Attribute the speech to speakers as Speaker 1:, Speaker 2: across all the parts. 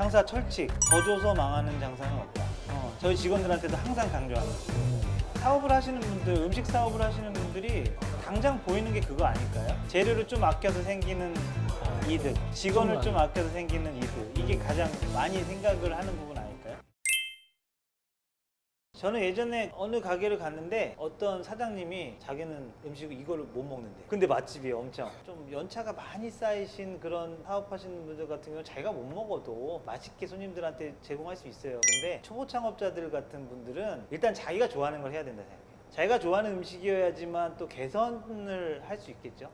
Speaker 1: 장사 철칙, 더 줘서 망하는 장사는 없다. 저희 직원들한테도 항상 강조합니다. 사업을 하시는 분들, 음식 사업을 하시는 분들이 당장 보이는 게 그거 아닐까요? 재료를 좀 아껴서 생기는 이득, 직원을 좀 아껴서 생기는 이득, 이게 가장 많이 생각을 하는 부분 아닐까요? 저는 예전에 어느 가게를 갔는데 어떤 사장님이 자기는 음식을 이거를 못 먹는데, 근데 맛집이에요. 엄청 좀 연차가 많이 쌓이신 그런 사업하시는 분들 같은 경우는 자기가 못 먹어도 맛있게 손님들한테 제공할 수 있어요. 근데 초보 창업자들 같은 분들은 일단 자기가 좋아하는 걸 해야 된다 생각해요. 자기가 좋아하는 음식이어야지만 또 개선을 할 수 있겠죠.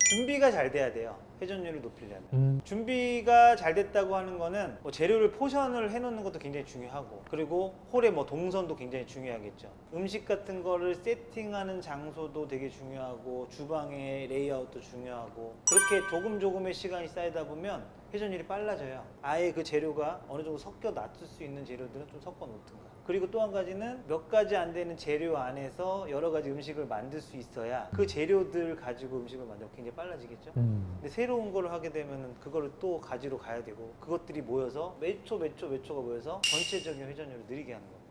Speaker 1: 준비가 잘 돼야 돼요. 회전율을 높이려면. 준비가 잘 됐다고 하는 거는 뭐 재료를 포션을 해놓는 것도 굉장히 중요하고, 그리고 홀의 뭐 동선도 굉장히 중요하겠죠. 음식 같은 거를 세팅하는 장소도 되게 중요하고, 주방의 레이아웃도 중요하고, 그렇게 조금의 시간이 쌓이다 보면 회전율이 빨라져요. 아예 그 재료가 어느 정도 섞여 놔둘 수 있는 재료들은 좀 섞어 놓든가. 그리고 또 한 가지는 몇 가지 안 되는 재료 안에서 여러 가지 음식을 만들 수 있어야 그 재료들 가지고 음식을 만들면 굉장히 빨라지겠죠. 근데 새로운 걸 하게 되면 그거를 또 가지러 가야 되고, 그것들이 모여서 몇 초가 모여서 전체적인 회전율을 느리게 하는 거예요.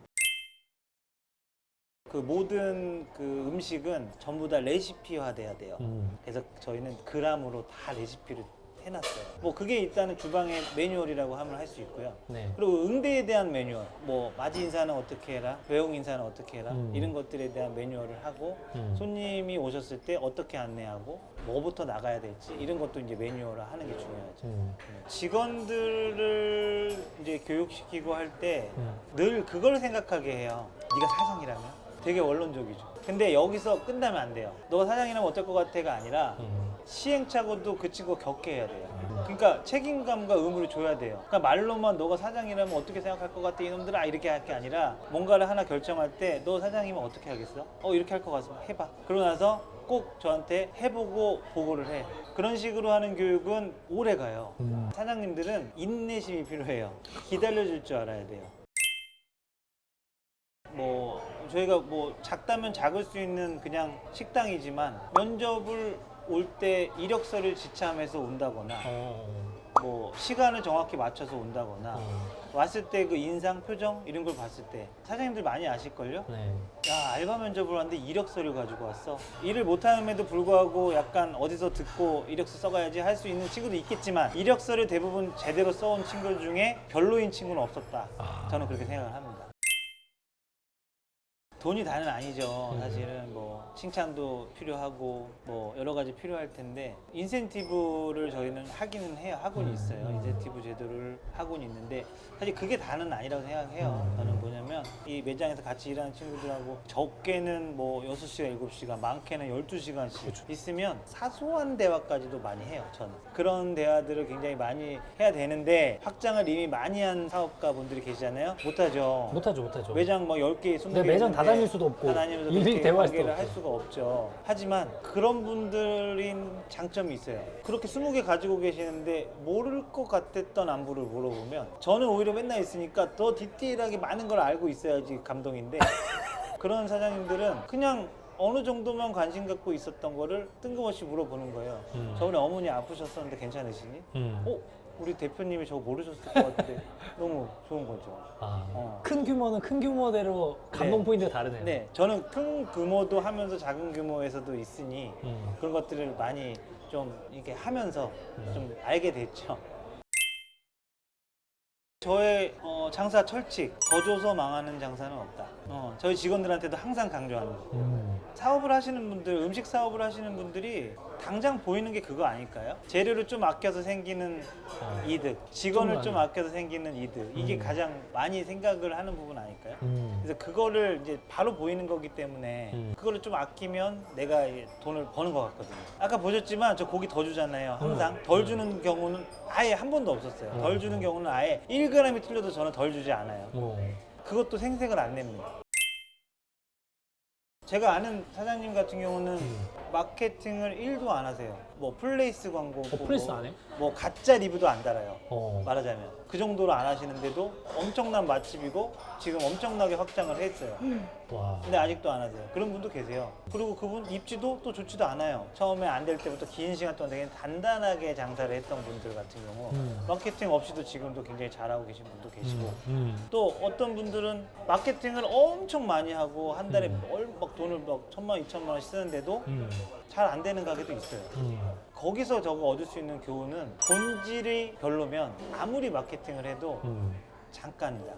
Speaker 1: 그 모든 그 음식은 전부 다 레시피화 돼야 돼요. 그래서 저희는 그람으로 다 레시피를 해놨어요. 뭐 그게 일단은 주방의 매뉴얼이라고 하면 할 수 있고요.
Speaker 2: 네.
Speaker 1: 그리고 응대에 대한 매뉴얼, 뭐 맞이 인사는 어떻게 해라, 외용 인사는 어떻게 해라, 이런 것들에 대한 매뉴얼을 하고, 손님이 오셨을 때 어떻게 안내하고 뭐부터 나가야 될지 이런 것도 이제 매뉴얼을 하는 게 중요하죠. 직원들을 이제 교육시키고 할 때 늘 그걸 생각하게 해요. 네가 사장이라면 되게 원론적이죠. 근데 여기서 끝나면 안 돼요. 너가 사장이라면 어떨 것 같아가 아니라 시행착오도 그 친구가 겪게 해야 돼요. 그러니까 책임감과 의무를 줘야 돼요. 그러니까 말로만 너가 사장이라면 어떻게 생각할 것 같아 이놈들아 이렇게 할 게 아니라, 뭔가를 하나 결정할 때 너 사장이면 어떻게 하겠어? 이렇게 할 것 같으면 해봐. 그러고 나서 꼭 저한테 해보고 보고를 해. 그런 식으로 하는 교육은 오래 가요. 사장님들은 인내심이 필요해요. 기다려줄 줄 알아야 돼요. 뭐 저희가 뭐 작다면 작을 수 있는 그냥 식당이지만, 면접을 올 때 이력서를 지참해서 온다거나, 뭐 시간을 정확히 맞춰서 온다거나, 왔을 때 그 인상, 표정 이런 걸 봤을 때 사장님들 많이 아실걸요?
Speaker 2: 네.
Speaker 1: 야, 알바 면접을 왔는데 이력서를 가지고 왔어. 일을 못함에도 불구하고 약간 어디서 듣고 이력서 써가야지 할 수 있는 친구도 있겠지만, 이력서를 대부분 제대로 써온 친구 중에 별로인 친구는 없었다. 저는 그렇게 생각을 합니다. 돈이 다는 아니죠. 사실은 뭐 칭찬도 필요하고 뭐 여러 가지 필요할 텐데, 인센티브를 저희는 하기는 해요. 하고는 있어요. 인센티브 제도를 하고는 있는데, 사실 그게 다는 아니라고 생각해요. 저는 뭐냐면, 이 매장에서 같이 일하는 친구들하고 적게는 뭐 6시간, 7시간, 많게는 12시간씩 있으면 사소한 대화까지도 많이 해요. 저는 그런 대화들을 굉장히 많이 해야 되는데, 확장을 이미 많이 한 사업가분들이 계시잖아요. 못하죠.
Speaker 2: 못하죠.
Speaker 1: 매장 뭐 10개, 20개
Speaker 2: 네, 매장 다 다닐 수도 없고,
Speaker 1: 다 다니면서
Speaker 2: 일일이
Speaker 1: 그렇게
Speaker 2: 대화할 수도
Speaker 1: 관계를
Speaker 2: 없고.
Speaker 1: 할 수가 없죠. 하지만 그런 분들인 장점이 있어요. 그렇게 20개 가지고 계시는데 모를 것 같았던 안부를 물어보면, 저는 오히려 맨날 있으니까 더 디테일하게 많은 걸 알고 있어야지 감동인데, 그런 사장님들은 그냥 어느 정도만 관심 갖고 있었던 거를 뜬금없이 물어보는 거예요. 저번에 어머니 아프셨었는데 괜찮으시니? 우리 대표님이 저거 모르셨을 것 같은데 너무 좋은 거죠.
Speaker 2: 큰 규모는 큰 규모대로 감동
Speaker 1: 네.
Speaker 2: 포인트가 다르네요.
Speaker 1: 네, 저는 큰 규모도 하면서 작은 규모에서도 있으니 그런 것들을 많이 좀 이렇게 하면서 좀 알게 됐죠. 저의 장사 철칙, 더 줘서 망하는 장사는 없다. 저희 직원들한테도 항상 강조하는 거. 사업을 하시는 분들, 음식 사업을 하시는 분들이 당장 보이는 게 그거 아닐까요? 재료를 좀 아껴서 생기는 이득, 직원을 좀 아껴서 생기는 이득, 이게 가장 많이 생각을 하는 부분 아닐까요? 그래서 그거를 이제 바로 보이는 거기 때문에 그거를 좀 아끼면 내가 돈을 버는 것 같거든요. 아까 보셨지만 저 고기 더 주잖아요. 항상 덜 주는 경우는 아예 한 번도 없었어요. 덜 주는 경우는 아예 1g이 틀려도 저는 덜 주지 않아요. 그것도 생색을 안 냅니다. 제가 아는 사장님 같은 경우는 마케팅을 1도 안 하세요. 뭐 플레이스 광고,
Speaker 2: 플레이스 안 해?
Speaker 1: 뭐 가짜 리뷰도 안 달아요.
Speaker 2: 어.
Speaker 1: 말하자면 그 정도로 안 하시는데도 엄청난 맛집이고 지금 엄청나게 확장을 했어요.
Speaker 2: 와.
Speaker 1: 근데 아직도 안 하세요. 그런 분도 계세요. 그리고 그분 입지도 또 좋지도 않아요. 처음에 안 될 때부터 긴 시간 동안 되게 단단하게 장사를 했던 분들 같은 경우 마케팅 없이도 지금도 굉장히 잘하고 계신 분도 계시고 또 어떤 분들은 마케팅을 엄청 많이 하고 한 달에 막 돈을 막 1,000만, 2,000만 원씩 쓰는데도 잘 안 되는 가게도 있어요. 거기서 저거 얻을 수 있는 교훈은 본질이 별로면 아무리 마케팅을 해도 잠깐이다.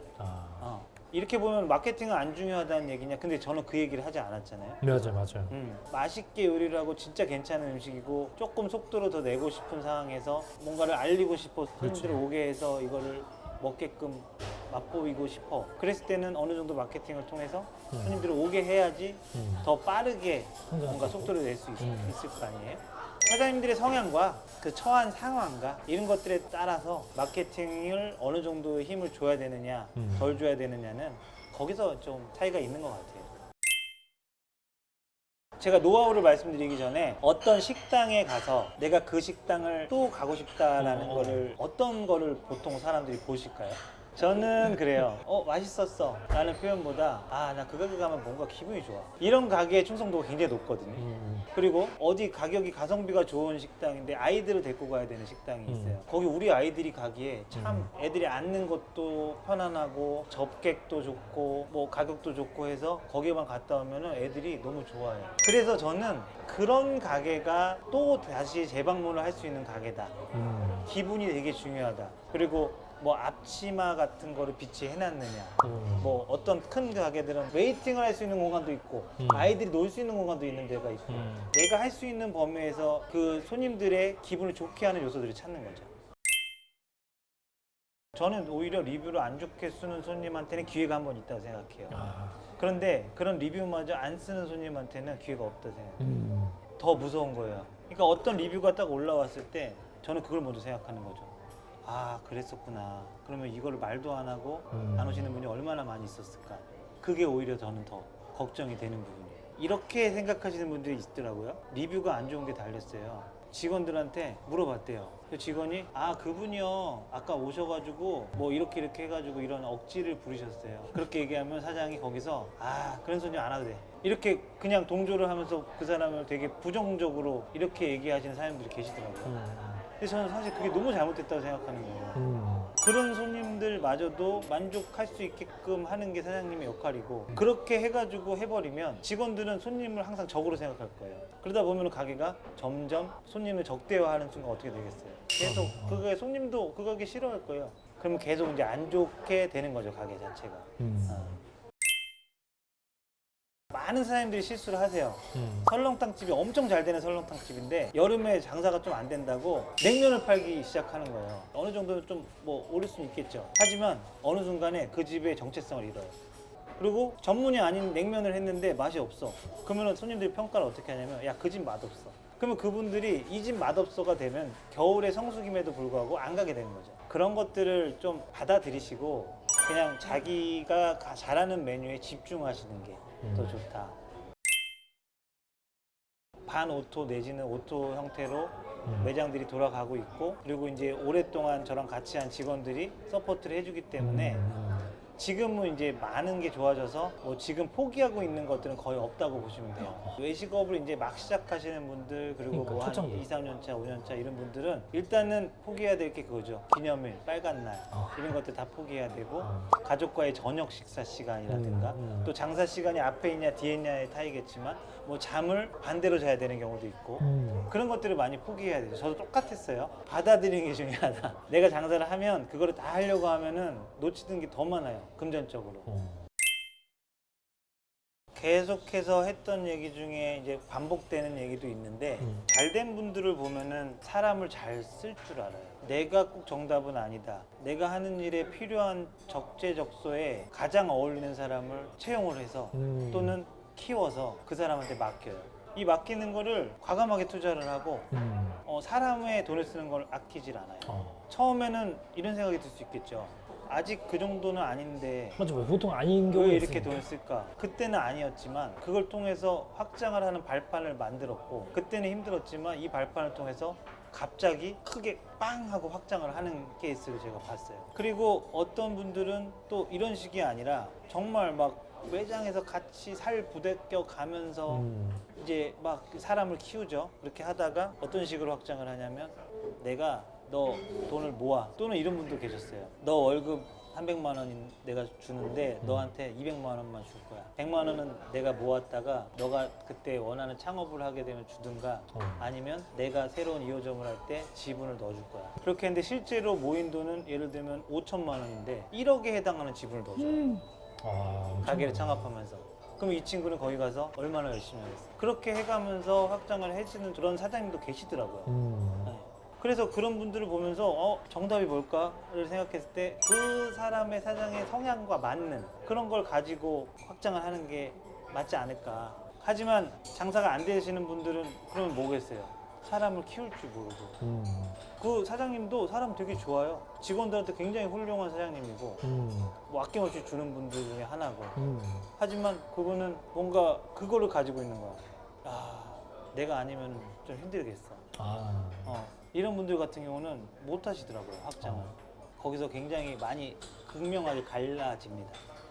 Speaker 1: 이렇게 보면 마케팅은 안 중요하다는 얘기냐? 근데 저는 그 얘기를 하지 않았잖아요.
Speaker 2: 맞아요.
Speaker 1: 맛있게 요리를 하고 진짜 괜찮은 음식이고 조금 속도를 더 내고 싶은 상황에서 뭔가를 알리고 싶어 손님들을 오게 해서 이거를 먹게끔 맛보이고 싶어. 그랬을 때는 어느 정도 마케팅을 통해서 손님들을 오게 해야지 더 빠르게 뭔가 속도를 낼 수 있을 거 아니에요? 사장님들의 성향과 그 처한 상황과 이런 것들에 따라서 마케팅을 어느 정도 힘을 줘야 되느냐 덜 줘야 되느냐는 거기서 좀 차이가 있는 것 같아요. 제가 노하우를 말씀드리기 전에 어떤 식당에 가서 내가 그 식당을 또 가고 싶다라는 거를 어떤 거를 보통 사람들이 보실까요? 저는 그래요. 맛있었어 라는 표현보다 나 그 가게 가면 뭔가 기분이 좋아. 이런 가게의 충성도가 굉장히 높거든요. 그리고 어디 가격이 가성비가 좋은 식당인데 아이들을 데리고 가야 되는 식당이 있어요. 거기 우리 아이들이 가기에 참 애들이 앉는 것도 편안하고 접객도 좋고 뭐 가격도 좋고 해서 거기만 갔다 오면 애들이 너무 좋아해요. 그래서 저는 그런 가게가 또 다시 재방문을 할 수 있는 가게다. 기분이 되게 중요하다. 그리고 뭐 앞치마 같은 거를 비치해 놨느냐 뭐 어떤 큰 가게들은 웨이팅을 할 수 있는 공간도 있고 아이들이 놀 수 있는 공간도 있는 데가 있고 내가 할 수 있는 범위에서 그 손님들의 기분을 좋게 하는 요소들을 찾는 거죠. 저는 오히려 리뷰를 안 좋게 쓰는 손님한테는 기회가 한 번 있다고 생각해요. 그런데 그런 리뷰마저 안 쓰는 손님한테는 기회가 없다고 생각해요. 더 무서운 거예요. 그러니까 어떤 리뷰가 딱 올라왔을 때 저는 그걸 먼저 생각하는 거죠. 그랬었구나. 그러면 이거를 말도 안 하고 안 오시는 분이 얼마나 많이 있었을까. 그게 오히려 저는 더 걱정이 되는 부분이에요. 이렇게 생각하시는 분들이 있더라고요. 리뷰가 안 좋은 게 달렸어요. 직원들한테 물어봤대요. 그 직원이 그분이요 아까 오셔가지고 뭐 이렇게 해가지고 이런 억지를 부리셨어요. 그렇게 얘기하면 사장이 거기서 그런 손님 안 와도 돼 이렇게 그냥 동조를 하면서 그 사람을 되게 부정적으로 이렇게 얘기하시는 사장님들이 계시더라고요. 근데 저는 사실 그게 너무 잘못됐다고 생각하는 거예요. 그런 손님들마저도 만족할 수 있게끔 하는 게 사장님의 역할이고 그렇게 해가지고 해버리면 직원들은 손님을 항상 적으로 생각할 거예요. 그러다 보면 가게가 점점 손님을 적대화하는 순간 어떻게 되겠어요? 계속 그게 손님도 그 가게 싫어할 거예요. 그러면 계속 이제 안 좋게 되는 거죠, 가게 자체가. 많은 사장님들이 실수를 하세요. 설렁탕집이 엄청 잘 되는 설렁탕집인데 여름에 장사가 좀 안 된다고 냉면을 팔기 시작하는 거예요. 어느 정도는 좀 뭐 오를 수는 있겠죠. 하지만 어느 순간에 그 집의 정체성을 잃어요. 그리고 전문이 아닌 냉면을 했는데 맛이 없어. 그러면 손님들이 평가를 어떻게 하냐면 그 집 맛없어. 그러면 그분들이 이 집 맛없어가 되면 겨울에 성수김에도 불구하고 안 가게 되는 거죠. 그런 것들을 좀 받아들이시고 그냥 자기가 잘하는 메뉴에 집중하시는 게 더 좋다. 반오토 내지는 오토 형태로 매장들이 돌아가고 있고 그리고 이제 오랫동안 저랑 같이 한 직원들이 서포트를 해주기 때문에 지금은 이제 많은 게 좋아져서 뭐 지금 포기하고 있는 것들은 거의 없다고 보시면 돼요. 외식업을 이제 막 시작하시는 분들 그리고 뭐 한 2, 3년 차, 5년 차 이런 분들은 일단은 포기해야 될 게 그거죠. 기념일, 빨간 날 이런 것들 다 포기해야 되고 가족과의 저녁 식사 시간이라든가 또 장사 시간이 앞에 있냐 뒤에 있냐의 차이겠지만 뭐 잠을 반대로 자야 되는 경우도 있고 그런 것들을 많이 포기해야 되죠. 저도 똑같았어요. 받아들이는 게 중요하다. 내가 장사를 하면 그거를 다 하려고 하면은 놓치는 게 더 많아요. 금전적으로. 계속해서 했던 얘기 중에 이제 반복되는 얘기도 있는데 잘된 분들을 보면은 사람을 잘 쓸 줄 알아요. 내가 꼭 정답은 아니다. 내가 하는 일에 필요한 적재적소에 가장 어울리는 사람을 채용을 해서 또는 키워서 그 사람한테 맡겨요. 이 맡기는 거를 과감하게 투자를 하고 사람의 돈을 쓰는 걸 아끼질 않아요. 처음에는 이런 생각이 들 수 있겠죠. 아직 그 정도는 아닌데
Speaker 2: 맞죠. 보통 아닌 경우
Speaker 1: 왜 이렇게 돈을 쓸까? 그때는 아니었지만 그걸 통해서 확장을 하는 발판을 만들었고 그때는 힘들었지만 이 발판을 통해서 갑자기 크게 빵 하고 확장을 하는 케이스를 제가 봤어요. 그리고 어떤 분들은 또 이런 식이 아니라 정말 막 매장에서 같이 살 부대껴 가면서 이제 막 사람을 키우죠. 그렇게 하다가 어떤 식으로 확장을 하냐면 내가 너 돈을 모아, 또는 이런 분도 계셨어요. 너 월급 300만 원 내가 주는데 너한테 200만 원만 줄 거야. 100만 원은 내가 모았다가 너가 그때 원하는 창업을 하게 되면 주든가 아니면 내가 새로운 2호점을 할 때 지분을 넣어줄 거야. 그렇게 했는데 실제로 모인 돈은 예를 들면 5천만 원인데 1억에 해당하는 지분을 넣어줘요. 가게를 창업하면서. 그럼 이 친구는 거기 가서 얼마나 열심히 하겠어. 그렇게 해가면서 확장을 해주는 그런 사장님도 계시더라고요. 네. 그래서 그런 분들을 보면서 정답이 뭘까를 생각했을 때 그 사람의 사장의 성향과 맞는 그런 걸 가지고 확장을 하는 게 맞지 않을까. 하지만 장사가 안 되시는 분들은 그러면 뭐겠어요? 사람을 키울 줄 모르고. 그 사장님도 사람 되게 좋아요. 직원들한테 굉장히 훌륭한 사장님이고 뭐 아낌없이 주는 분들 중에 하나고. 하지만 그분은 뭔가 그거를 가지고 있는 거야. 아, 내가 아니면 좀 힘들겠어. 이런 분들 같은 경우는 못 하시더라고요, 확장을. 거기서 굉장히 많이 극명하게 갈라집니다.